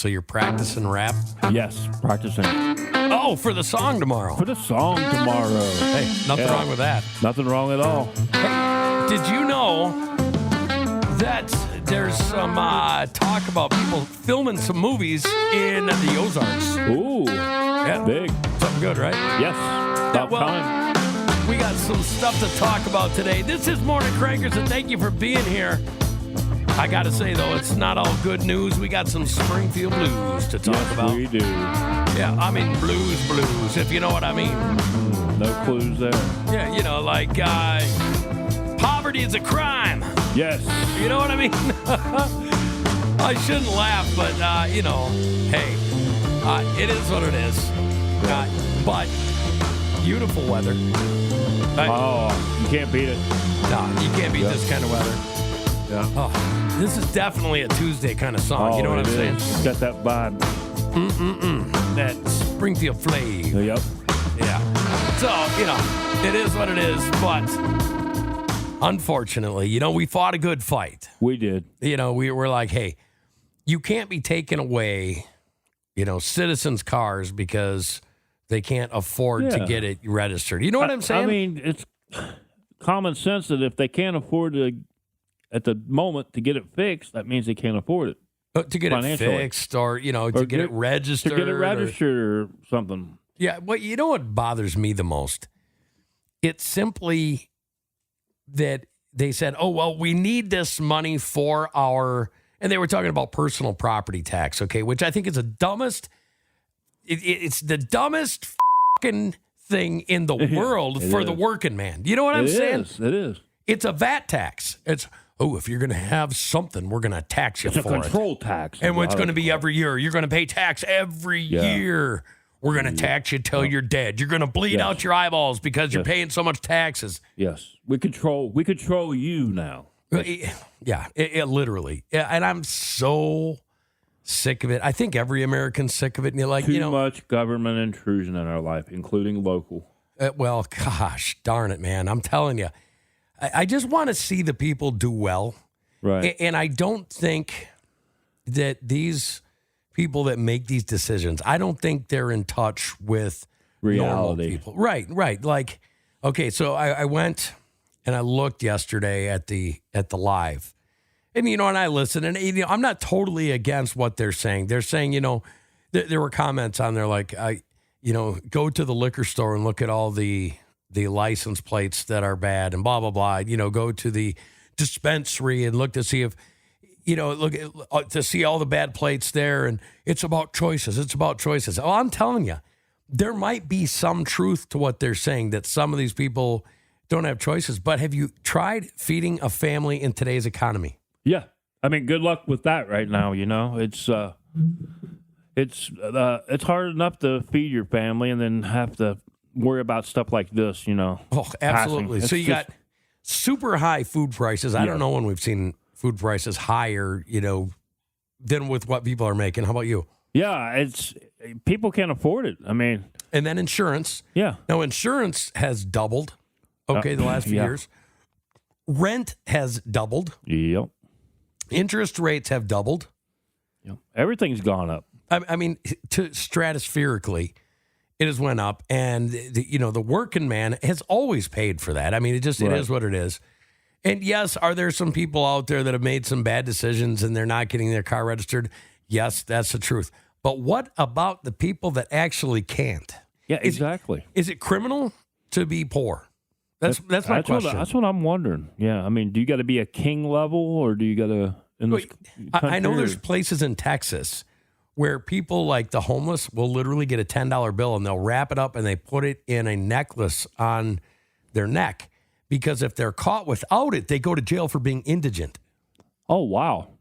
So you're practicing rap? Yes, practicing. Oh, for the song tomorrow. For the song tomorrow. Hey, nothing wrong with that. Nothing wrong at all. Hey, did you know that there's some talk about people filming some movies in the Ozarks? Ooh, Yeah. big. Something good, right? Yes, about well, time. We got some stuff to talk about today. This is Morning Crankers, and thank you for being here. I got to say, though, it's not all good news. We got some Springfield blues to talk about. We do. Yeah, I mean blues, if you know what I mean. No clues there. Yeah, you know, like poverty is a crime. Yes. You know what I mean? I shouldn't laugh, but, you know, hey, it is what it is. But beautiful weather. You can't beat it. No, you can't beat this kind of weather. Yeah. Oh, this is definitely a Tuesday kind of song. You know what I'm saying? It's got that vibe. That Springfield flavor. Yep. Yeah. So, you know, it is what it is. But unfortunately, you know, we fought a good fight. We did. You know, we were like, hey, you can't be taking away, you know, citizens' cars because they can't afford to get it registered. You know what I'm saying? I mean, it's common sense that if they can't afford to, at the moment, to get it fixed, that means they can't afford it. To get it fixed or, you know, to get it registered. To get it registered or something. Yeah, well, you know what bothers me the most? It's simply that they said, oh, well, we need this money for our, and they were talking about personal property tax, okay, which I think is the dumbest, it's the dumbest fucking thing in the world for the working man. You know what I'm saying? It is. It's a VAT tax. It's, if you're going to have something, we're going to tax you for it. It's a control tax. And it's going to be every year. You're going to pay tax every year. We're going to tax you till you're dead. You're going to bleed out your eyeballs because you're paying so much taxes. Yes. We control you now. Yeah, it literally. Yeah, and I'm so sick of it. I think every American's sick of it. And you're like, Too much government intrusion in our life, including local. Well, gosh, darn it, man. I'm telling you. I just want to see the people do well. Right. And I don't think that these people that make these decisions, I don't think they're in touch with reality. People. Right. Like, okay, so I went and I looked yesterday at the live. And, you know, and I listened. And, you know, I'm not totally against what they're saying. They're saying, you know, there were comments on there like, you know, go to the liquor store and look at all the license plates that are bad and blah, blah, blah. You know, go to the dispensary and look to see if, you know, to see all the bad plates there. And it's about choices. Oh, I'm telling you, there might be some truth to what they're saying, that some of these people don't have choices. But have you tried feeding a family in today's economy? Yeah. I mean, good luck with that right now. You know, it's hard enough to feed your family and then have to worry about stuff like this, you know. Oh, absolutely. So you got super high food prices. I don't know when we've seen food prices higher, you know, than with what people are making. How about you? Yeah, people can't afford it. I mean. And then insurance. Yeah. Now, insurance has doubled, the last few years. Rent has doubled. Yep. Interest rates have doubled. Yep. Everything's gone up. I mean, stratospherically. It has went up, and the working man has always paid for that. I mean, it is what it is. And yes, are there some people out there that have made some bad decisions and they're not getting their car registered? Yes, that's the truth. But what about the people that actually can't? Yeah, exactly. Is it criminal to be poor? That's my question. That's what I'm wondering. Yeah, I mean, do you got to be a king level, or do you got to? I know there's places in Texas where people like the homeless will literally get a $10 bill and they'll wrap it up and they put it in a necklace on their neck, because if they're caught without it, they go to jail for being indigent. Oh, wow.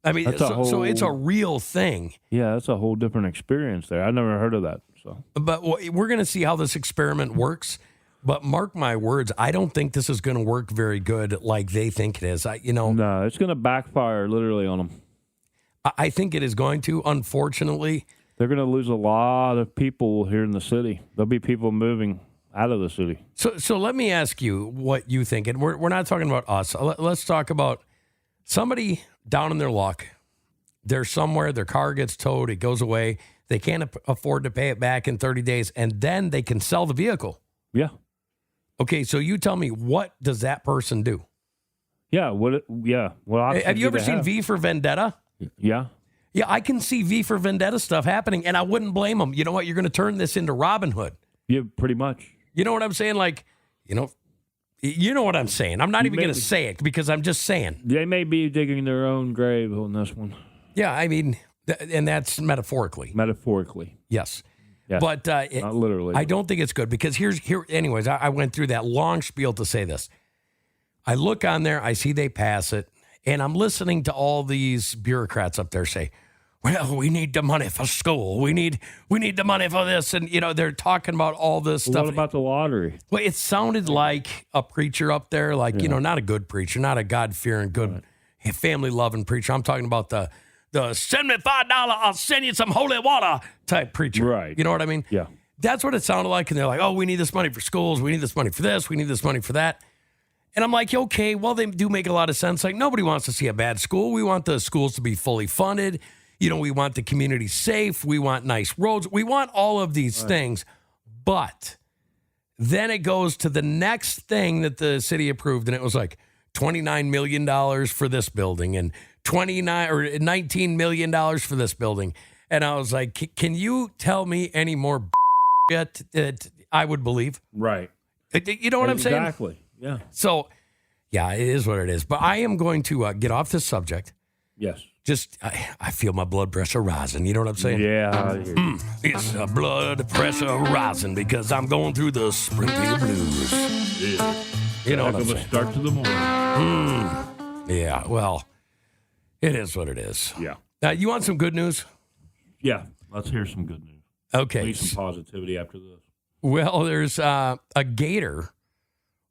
I mean, so it's a real thing. Yeah, that's a whole different experience there. I never heard of that. So, but we're going to see how this experiment works. But mark my words, I don't think this is going to work very good like they think it is. No, it's going to backfire literally on them. I think it is going to, unfortunately. They're going to lose a lot of people here in the city. There'll be people moving out of the city. So let me ask you what you think. And we're not talking about us. Let's talk about somebody down in their luck. they're somewhere, their car gets towed, it goes away. They can't afford to pay it back in 30 days, and then they can sell the vehicle. Yeah. Okay, so you tell me, what does that person do? Yeah. What options Have you do ever they seen have? V for Vendetta? Yeah. Yeah, I can see V for Vendetta stuff happening, and I wouldn't blame them. You know what? You're going to turn this into Robin Hood. Yeah, pretty much. You know what I'm saying? Like, you know what I'm saying. I'm not even going to say it because I'm just saying. They may be digging their own grave on this one. Yeah, I mean, and that's metaphorically. Metaphorically. Yes. Yes. But Not literally. I don't think it's good because anyways, I went through that long spiel to say this. I look on there, I see they pass it, and I'm listening to all these bureaucrats up there say, well, we need the money for school. We need the money for this. And, they're talking about all this stuff. What about the lottery? Well, it sounded like a preacher up there, like, not a good preacher, not a God-fearing, good, family-loving preacher. I'm talking about the $75, I'll send you some holy water type preacher. Right. You know what I mean? Yeah. That's what it sounded like. And they're like, oh, we need this money for schools. We need this money for this. We need this money for that. And I'm like, okay, well, they do make a lot of sense. Like, nobody wants to see a bad school. We want the schools to be fully funded. We want the community safe. We want nice roads. We want all of these things. But then it goes to the next thing that the city approved, and it was like $29 million for this building and $19 million for this building. And I was like, can you tell me any more yet that I would believe? Right. You know what I'm saying? Exactly. Yeah. So, yeah, it is what it is. But I am going to get off this subject. Yes. I feel my blood pressure rising. You know what I'm saying? Yeah. It's blood pressure rising because I'm going through the Springfield blues. Yeah. You know what I'm saying? Start to the morning. Yeah, well, it is what it is. Yeah. Now, you want some good news? Yeah. Let's hear some good news. Okay. We need some positivity after this. Well, there's a gator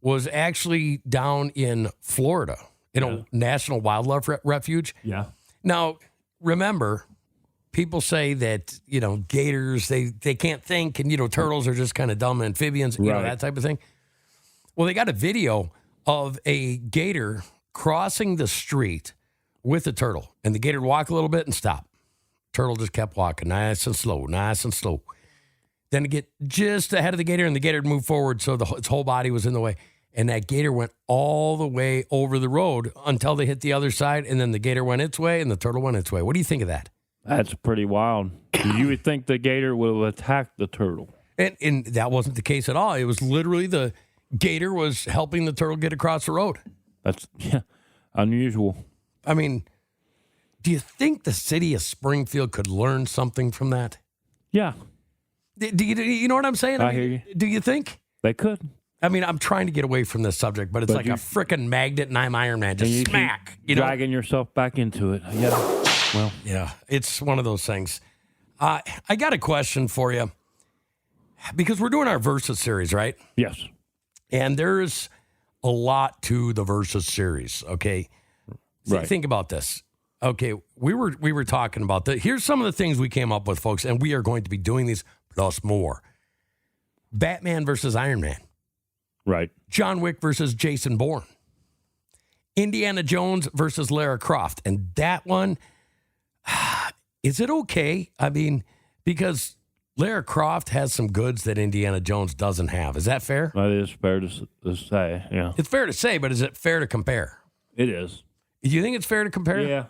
was actually down in Florida in a national wildlife refuge. Yeah. Now, remember, people say that, gators, they can't think, and, turtles are just kind of dumb amphibians, that type of thing. Well, they got a video of a gator crossing the street with a turtle, and the gator would walk a little bit and stop. Turtle just kept walking, nice and slow, nice and slow. Then to get just ahead of the gator, and the gator would move forward, so its whole body was in the way. And that gator went all the way over the road until they hit the other side, and then the gator went its way, and the turtle went its way. What do you think of that? That's pretty wild. You would think the gator would have attacked the turtle. And that wasn't the case at all. It was literally the gator was helping the turtle get across the road. That's unusual. I mean, do you think the city of Springfield could learn something from that? Yeah. Do you know what I'm saying? I hear you. Do you think? They could. I mean, I'm trying to get away from this subject, but it's like a freaking magnet, and I'm Iron Man. Just smack. Dragging yourself back into it. Yeah. Well. Yeah, it's one of those things. I got a question for you because we're doing our Versus series, right? Yes. And there's a lot to the Versus series, okay? Right. Think about this. Okay, we were talking about that. Here's some of the things we came up with, folks, and we are going to be doing these plus more. Batman versus Iron Man. Right. John Wick versus Jason Bourne. Indiana Jones versus Lara Croft. And that one, is it okay? I mean, because Lara Croft has some goods that Indiana Jones doesn't have. Is that fair? That is fair to say, yeah. It's fair to say, but is it fair to compare? It is. Do you think it's fair to compare? Yeah.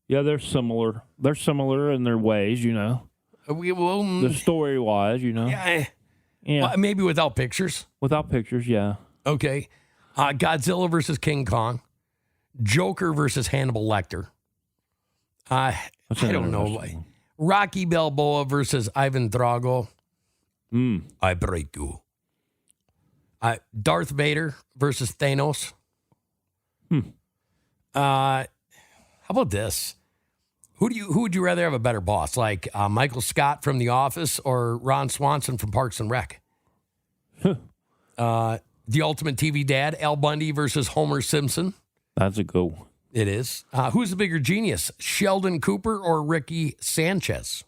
Yeah, they're similar. They're similar in their ways, The story-wise, Yeah. Yeah. Well, maybe without pictures. Without pictures, yeah. Okay. Godzilla versus King Kong. Joker versus Hannibal Lecter. I don't know. Rocky Balboa versus Ivan Drago. I break you. Darth Vader versus Thanos. How about this? Who would you rather have a better boss, like Michael Scott from The Office or Ron Swanson from Parks and Rec? The ultimate TV dad, Al Bundy versus Homer Simpson. That's a good one. It is. Who's the bigger genius, Sheldon Cooper or Ricky Sanchez?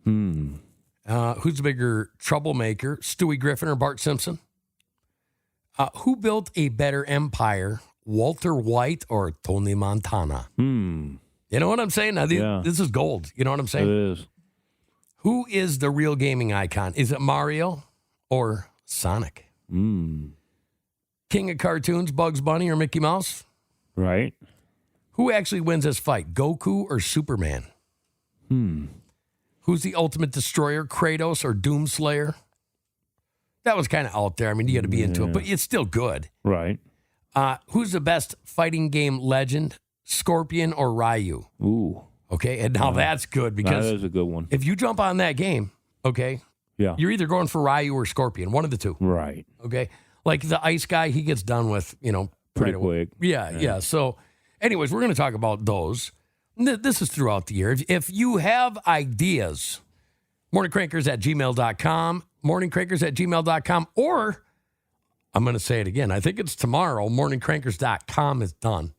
Who's the bigger troublemaker, Stewie Griffin or Bart Simpson? Who built a better empire, Walter White or Tony Montana? You know what I'm saying? Now, this is gold. You know what I'm saying? It is. Who is the real gaming icon? Is it Mario or Sonic? King of cartoons, Bugs Bunny or Mickey Mouse? Right. Who actually wins this fight, Goku or Superman? Who's the ultimate destroyer, Kratos or Doomslayer? That was kind of out there. I mean, you got to be into it, but it's still good. Right. Who's the best fighting game legend, Scorpion or Ryu? Ooh. Okay, and now that's good because that is a good one. if you jump on that game, okay, you're either going for Ryu or Scorpion, one of the two. Right. Okay, like the ice guy, he gets done with, Pretty quick. Yeah. So, anyways, we're going to talk about those. This is throughout the year. If you have ideas, morningcrankers@gmail.com, morningcrankers@gmail.com, or I'm going to say it again. I think it's tomorrow. Morningcrankers.com is done.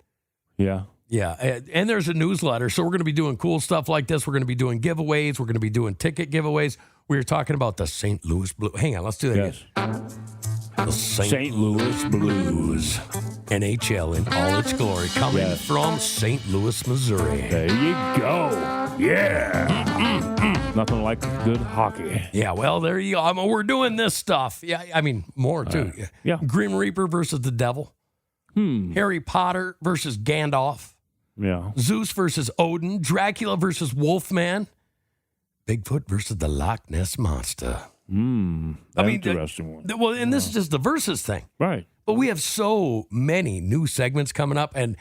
Yeah. Yeah. And there's a newsletter. So we're going to be doing cool stuff like this. We're going to be doing giveaways. We're going to be doing ticket giveaways. We were talking about the St. Louis Blues. Hang on. Let's do that again. The St. Louis Blues. NHL in all its glory. Coming from St. Louis, Missouri. There you go. Yeah. Nothing like good hockey. Yeah, well, there you go. I mean, we're doing this stuff. Yeah, I mean, more too. Yeah. Grim Reaper versus the Devil. Harry Potter versus Gandalf. Yeah. Zeus versus Odin. Dracula versus Wolfman. Bigfoot versus the Loch Ness Monster. Interesting one. Well, and this is just the versus thing. Right. But we have so many new segments coming up, and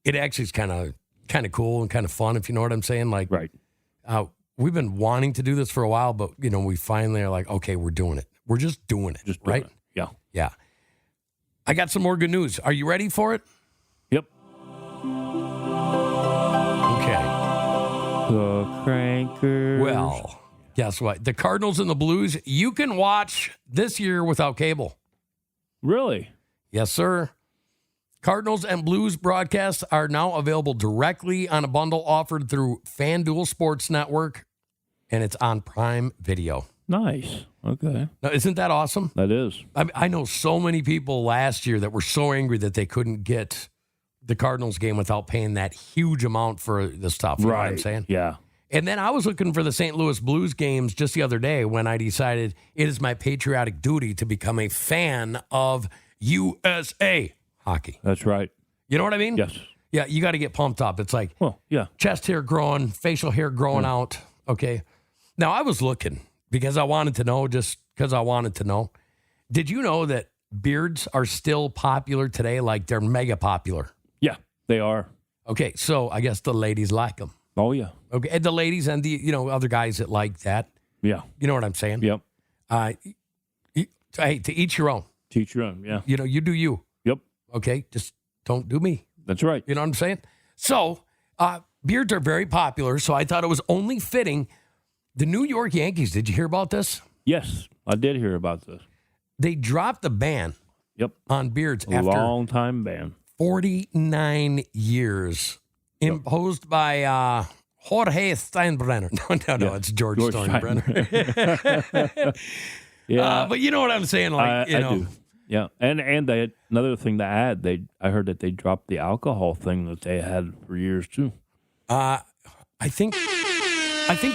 it actually is kind of cool and kind of fun, if you know what I'm saying. Like, right. We've been wanting to do this for a while, but we finally are like, okay, we're doing it. We're just doing it. Just doing right? it. Yeah. Yeah. I got some more good news. Are you ready for it? Yep. Okay. The Crankers. Well, guess what? The Cardinals and the Blues, you can watch this year without cable. Really? Yes, sir. Cardinals and Blues broadcasts are now available directly on a bundle offered through FanDuel Sports Network, and it's on Prime Video. Nice. Okay. Now, isn't that awesome? That is. I know so many people last year that were so angry that they couldn't get the Cardinals game without paying that huge amount for the stuff. You know what I'm saying? Yeah. And then I was looking for the St. Louis Blues games just the other day when I decided it is my patriotic duty to become a fan of USA hockey. That's right. You know what I mean? Yes. Yeah, you got to get pumped up. It's like chest hair growing, facial hair growing out. Okay. Now, I was looking because I wanted to know, just because I wanted to know. Did you know that beards are still popular today? Like they're mega popular. Yeah, they are. Okay, so I guess the ladies like them. Oh, yeah. Okay, and the ladies and the other guys that like that. Yeah. You know what I'm saying? Yep. Hey, to each your own. Teach your own, yeah. You do you. Yep. Okay, just don't do me. That's right. You know what I'm saying? So, beards are very popular, so I thought it was only fitting. The New York Yankees, did you hear about this? Yes, I did hear about this. They dropped the ban on beards after a long time ban. 49 years imposed by Jorge Steinbrenner. No, it's George Steinbrenner. Yeah. But you know what I'm saying? Like, I do. Yeah, and they had another thing to add. I heard that they dropped the alcohol thing that they had for years too. I think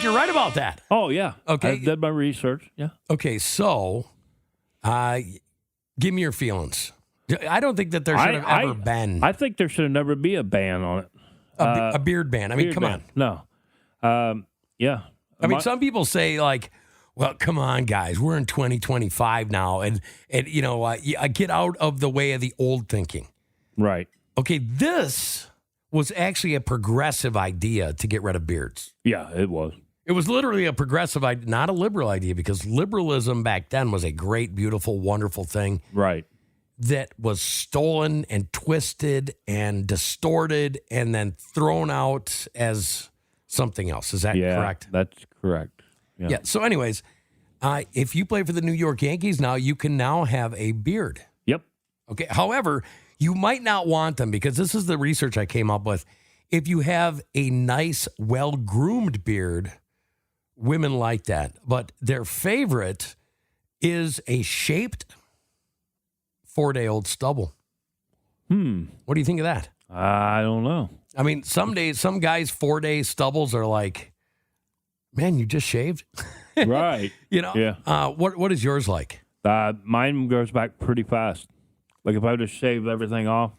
you're right about that. Oh yeah. Okay. I did my research. Yeah. Okay, so give me your feelings. I don't think that there should have ever been. I think there should never be a ban on it. A beard ban. I mean, come on. No. Yeah. I mean, some people say like, well, come on, guys. We're in 2025 now, and get out of the way of the old thinking. Right. Okay, this was actually a progressive idea to get rid of beards. Yeah, it was. It was literally a progressive idea, not a liberal idea, because liberalism back then was a great, beautiful, wonderful thing. Right. That was stolen and twisted and distorted and then thrown out as something else. Is that correct? That's correct. Yeah. So anyways, if you play for the New York Yankees now, you can now have a beard. Yep. Okay. However, you might not want them because this is the research I came up with. If you have a nice, well-groomed beard, women like that. But their favorite is a shaped 4-day-old stubble. What do you think of that? I don't know. I mean, some days, some guys 4-day stubbles are like, man, you just shaved, Right. Yeah. What is yours like? Mine goes back pretty fast. Like if I would just shave everything off,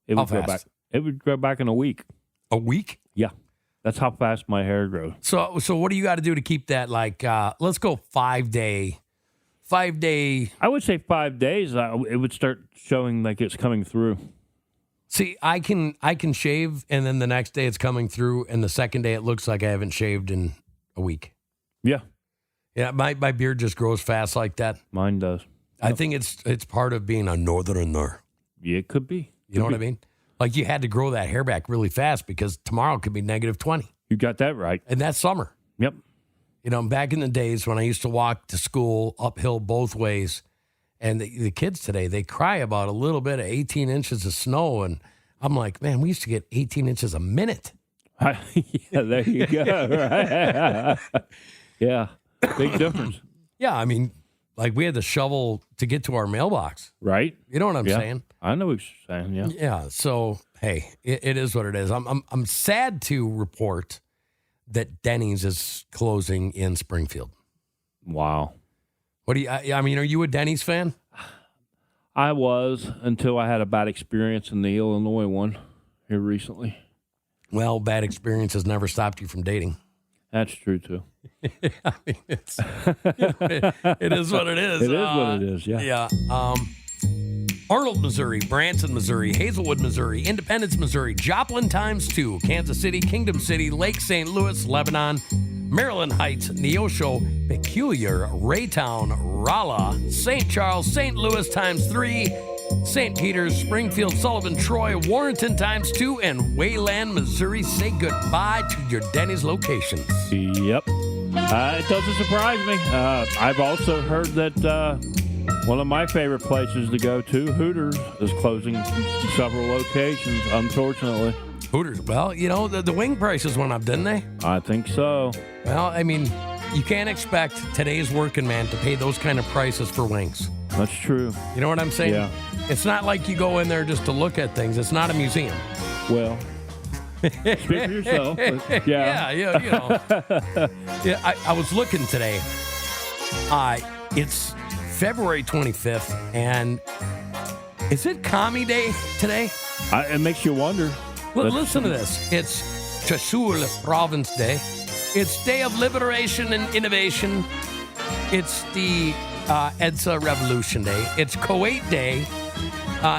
it would How go back. fast? It would go back in a week. A week? Yeah. That's how fast my hair grows. So what do you got to do to keep that like? Let's go 5-day. 5-day. I would say 5 days. It would start showing like it's coming through. See, I can shave, and then the next day it's coming through, and the second day it looks like I haven't shaved in a week. Yeah. Yeah, my beard just grows fast like that. Mine does. I think it's part of being a northerner. Yeah, it could be. You know what I mean? Like you had to grow that hair back really fast because tomorrow could be -20. You got that right. And that's summer. Yep. Back in the days when I used to walk to school uphill both ways, and the kids today, they cry about a little bit of 18 inches of snow. And I'm like, man, we used to get 18 inches a minute. Yeah, there you go. Right. Yeah, big difference. Yeah, I mean, like we had to shovel to get to our mailbox. Right? You know what I'm saying? I know what you're saying, yeah. Yeah, so, hey, it is what it is. I'm sad to report that Denny's is closing in Springfield. Wow. What do you? I mean, are you a Denny's fan? I was until I had a bad experience in the Illinois one here recently. Well, bad experiences never stopped you from dating. That's true too. I mean, it is what it is. It is what it is, yeah. Yeah. Arnold, Missouri, Branson, Missouri, Hazelwood, Missouri, Independence, Missouri, Joplin ×2, Kansas City, Kingdom City, Lake St. Louis, Lebanon, Maryland Heights, Neosho, Peculiar, Raytown, Rolla, St. Charles, St. Louis ×3, St. Peters, Springfield, Sullivan, Troy, Warrenton ×2, and Wayland, Missouri. Say goodbye to your Denny's locations. Yep. It doesn't surprise me. I've also heard that one of my favorite places to go to, Hooters, is closing several locations, unfortunately. Hooters. Well, the wing prices went up, didn't they? I think so. Well, I mean, you can't expect today's working man to pay those kind of prices for wings. That's true. You know what I'm saying? Yeah. It's not like you go in there just to look at things. It's not a museum. Well, speak for yourself. But yeah. Yeah, I was looking today. It's February 25th, and is it Commie Day today? It makes you wonder. Listen to this. It's Chasul Province Day. It's Day of Liberation and Innovation. It's the EDSA Revolution Day. It's Kuwait Day.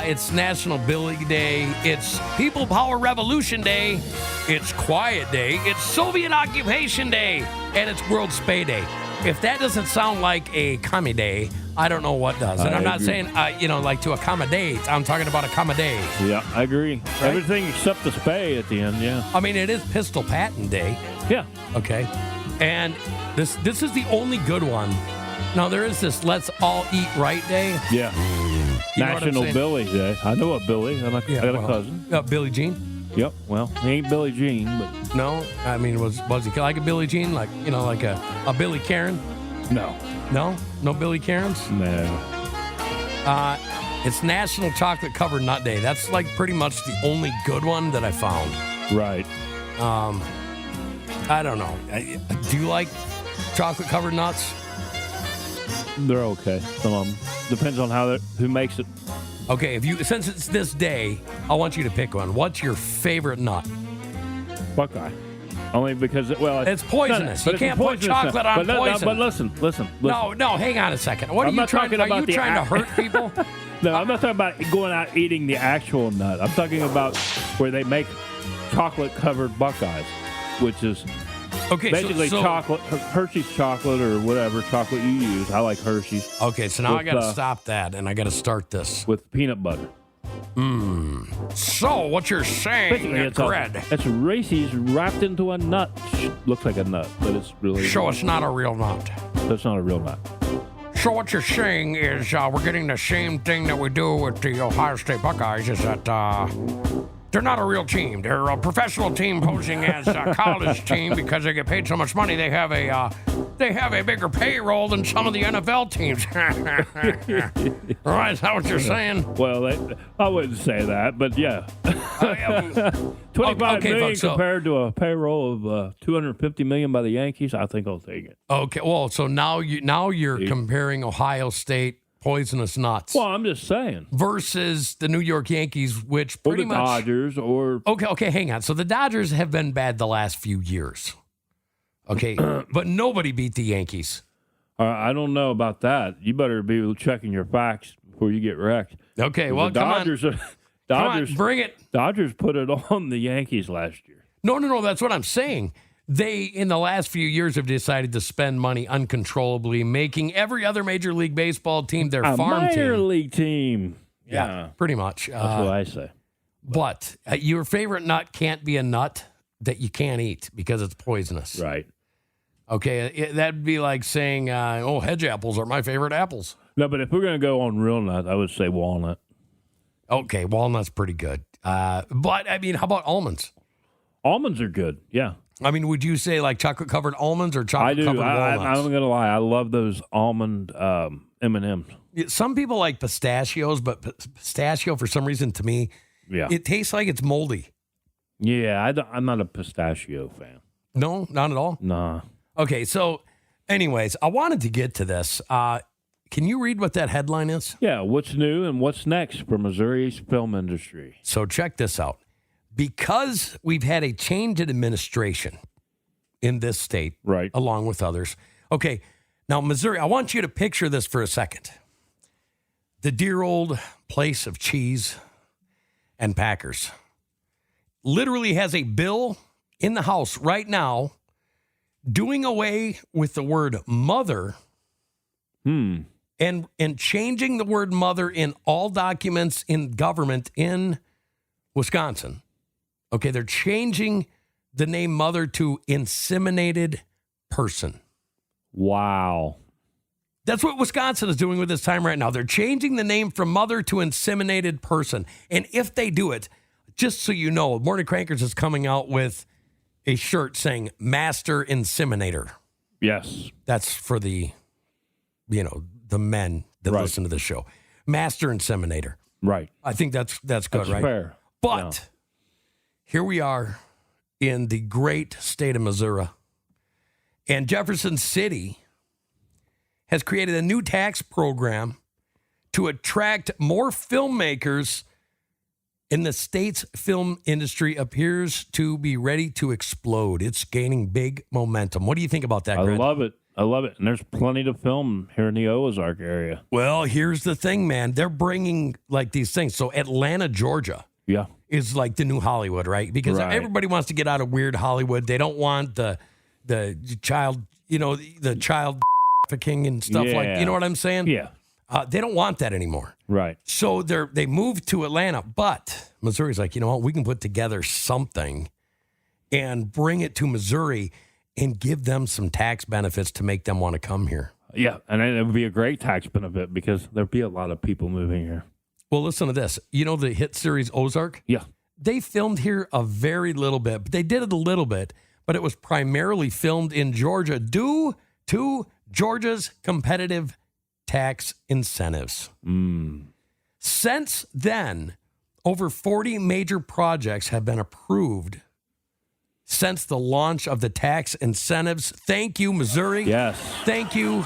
It's National Billy Day. It's People Power Revolution Day. It's Quiet Day. It's Soviet Occupation Day. And it's World Spay Day. If that doesn't sound like a commie day, I don't know what does. And I'm not saying, like to accommodate. I'm talking about accommodate. Yeah, I agree. Right? Everything except the spay at the end, yeah. I mean, it is Pistol Patton Day. Yeah. Okay. And this is the only good one. Now, there is this Let's All Eat Right Day. Yeah. National Billy Day. I know a Billy. I got a cousin. Billie Jean? Yep. Well, he ain't Billie Jean, but... No? I mean, was he like a Billie Jean? Like, like a Billy Karen? No. No? No Billy Karens? No. It's National Chocolate Covered Nut Day. That's like pretty much the only good one that I found. Right. I don't know. Do you like chocolate covered nuts? They're okay. Some of them. Depends on who makes it. Okay, since it's this day, I want you to pick one. What's your favorite nut? Buckeye. Only because, it's poisonous. You can't put chocolate on poison. But listen. No, hang on a second. Are you trying to hurt people? No, I'm not talking about going out eating the actual nut. I'm talking about where they make chocolate-covered Buckeyes, which is basically chocolate, Hershey's chocolate or whatever chocolate you use. I like Hershey's. Okay, so now I got to stop that, and I got to start this. With peanut butter. So, what you're saying, it's Reese's wrapped into a nut. Looks like a nut, but it's really... So it's not a real nut. That's not a real nut. So what you're saying is we're getting the same thing that we do with the Ohio State Buckeyes, is that they're not a real team. They're a professional team posing as a college team because they get paid so much money. They have a They have a bigger payroll than some of the NFL teams. Right? Is that what you're saying? Well, I wouldn't say that, but yeah. 25 million folks, compared to a payroll of $250 million by the Yankees, I think I'll take it. Okay, well, so now you're comparing Ohio State poisonous nuts. Well, I'm just saying. Versus the New York Yankees, which pretty much... Dodgers or... Okay, hang on. So the Dodgers have been bad the last few years. Okay, but nobody beat the Yankees. I don't know about that. You better be checking your facts before you get wrecked. Okay, well, the Dodgers, Dodgers, bring it. Dodgers put it on the Yankees last year. No, that's what I'm saying. They, in the last few years, have decided to spend money uncontrollably, making every other Major League Baseball team their farm team. Minor league team. Yeah, pretty much. That's what I say. But your favorite nut can't be a nut that you can't eat because it's poisonous. Right. Okay, that'd be like saying, hedge apples are my favorite apples. No, but if we're going to go on real nut, I would say walnut. Okay, walnut's pretty good. But, I mean, how about almonds? Almonds are good, yeah. I mean, would you say like chocolate-covered almonds or chocolate-covered walnuts? I'm going to lie. I love those almond M&Ms. Some people like pistachios, but pistachio, for some reason, to me, it tastes like it's moldy. Yeah, I'm not a pistachio fan. No, not at all? Nah. Okay, so anyways, I wanted to get to this. Can you read what that headline is? Yeah, what's new and what's next for Missouri's film industry? So check this out. Because we've had a change in administration in this state, right, along with others. Okay, now Missouri, I want you to picture this for a second. The dear old place of cheese and Packers literally has a bill in the House right now doing away with the word mother and changing the word mother in all documents in government in Wisconsin. Okay, they're changing the name mother to inseminated person. Wow. That's what Wisconsin is doing with this time right now. They're changing the name from mother to inseminated person. And if they do it, just so you know, Morning Crankers is coming out with a shirt saying Master Inseminator. Yes. That's for the men that listen to the show. Master Inseminator. Right. I think that's good, right? Fair. But here we are in the great state of Missouri. And Jefferson City has created a new tax program to attract more filmmakers. And the state's film industry appears to be ready to explode. It's gaining big momentum. What do you think about that, Greg? I love it. And there's plenty to film here in the Ozark area. Well, here's the thing, man. They're bringing like these things. So Atlanta, Georgia is like the new Hollywood, right? Because everybody wants to get out of weird Hollywood. They don't want the child, the child trafficking and stuff like, you know what I'm saying? Yeah. They don't want that anymore. Right. So they moved to Atlanta, but Missouri's like, you know what? We can put together something and bring it to Missouri and give them some tax benefits to make them want to come here. Yeah, and it would be a great tax benefit because there'd be a lot of people moving here. Well, listen to this. You know the hit series Ozark? Yeah. They filmed here a very little bit, but they did it a little bit, but it was primarily filmed in Georgia due to Georgia's competitive tax incentives. Since then, over 40 major projects have been approved since the launch of the tax incentives. Thank you, Missouri. Yes. Thank you.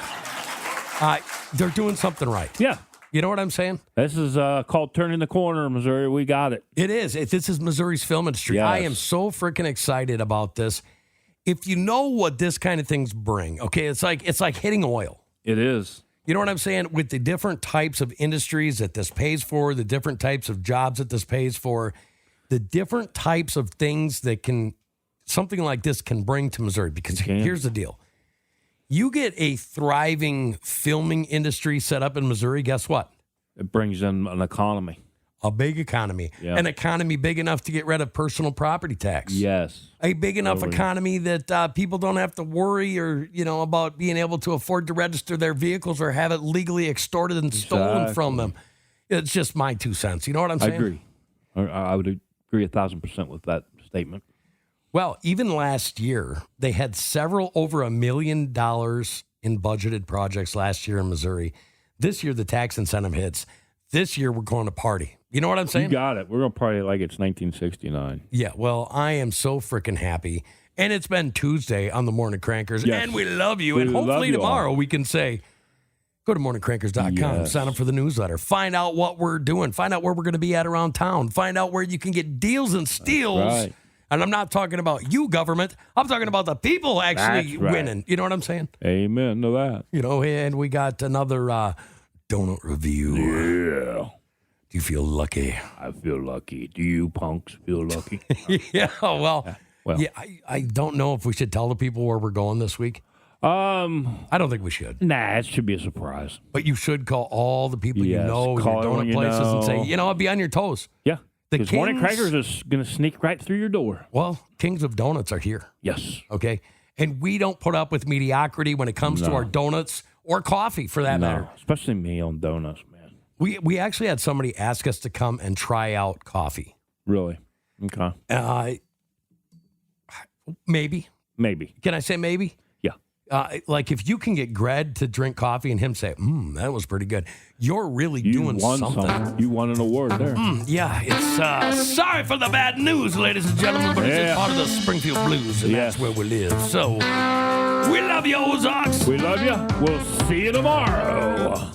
They're doing something right. Yeah. You know what I'm saying? This is called Turning the Corner, Missouri. We got it. It is. This is Missouri's film industry. Yes. I am so freaking excited about this. If you know what this kind of things bring, okay, it's like hitting oil. It is. You know what I'm saying? With the different types of industries that this pays for, the different types of jobs that this pays for, the different types of things that something like this can bring to Missouri. Because here's the deal. You get a thriving filming industry set up in Missouri, guess what? It brings in an economy. A big economy. Yeah. An economy big enough to get rid of personal property tax. Yes. A big enough economy that people don't have to worry or, about being able to afford to register their vehicles or have it legally extorted and stolen from them. It's just my 2 cents. You know what I'm saying? I agree. I would agree 1,000% with that statement. Well, even last year, they had several over $1 million in budgeted projects last year in Missouri. This year, the tax incentive hits. This year, we're going to party. You know what I'm saying? You got it. We're going to party like it's 1969. Yeah, well, I am so freaking happy. And it's been Tuesday on the Morning Crankers, yes. and we love you. And hopefully tomorrow we can say, go to morningcrankers.com, yes. sign up for the newsletter, find out what we're doing, find out where we're going to be at around town, find out where you can get deals and steals. Right. And I'm not talking about you, government. I'm talking about the people actually winning. You know what I'm saying? Amen to that. You know, and we got another donut review. Yeah. Do you feel lucky? I feel lucky. Do you punks feel lucky? Yeah, well, yeah, I don't know if we should tell the people where we're going this week. I don't think we should. Nah, it should be a surprise. But you should call all the people you know, your donut places, and say, I'll be on your toes. Yeah. The Because Morning Crackers is going to sneak right through your door. Well, Kings of Donuts are here. Yes. Okay? And we don't put up with mediocrity when it comes to our donuts or coffee, for that matter. Especially me on donuts, man. We actually had somebody ask us to come and try out coffee. Really? Okay. Maybe. Maybe. Can I say maybe? Yeah. Like if you can get Greg to drink coffee and him say, that was pretty good, you're really doing something. You won an award there. Yeah, it's sorry for the bad news, ladies and gentlemen, but it's part of the Springfield Blues, and that's where we live. So, we love you, Ozarks. We love you. We'll see you tomorrow.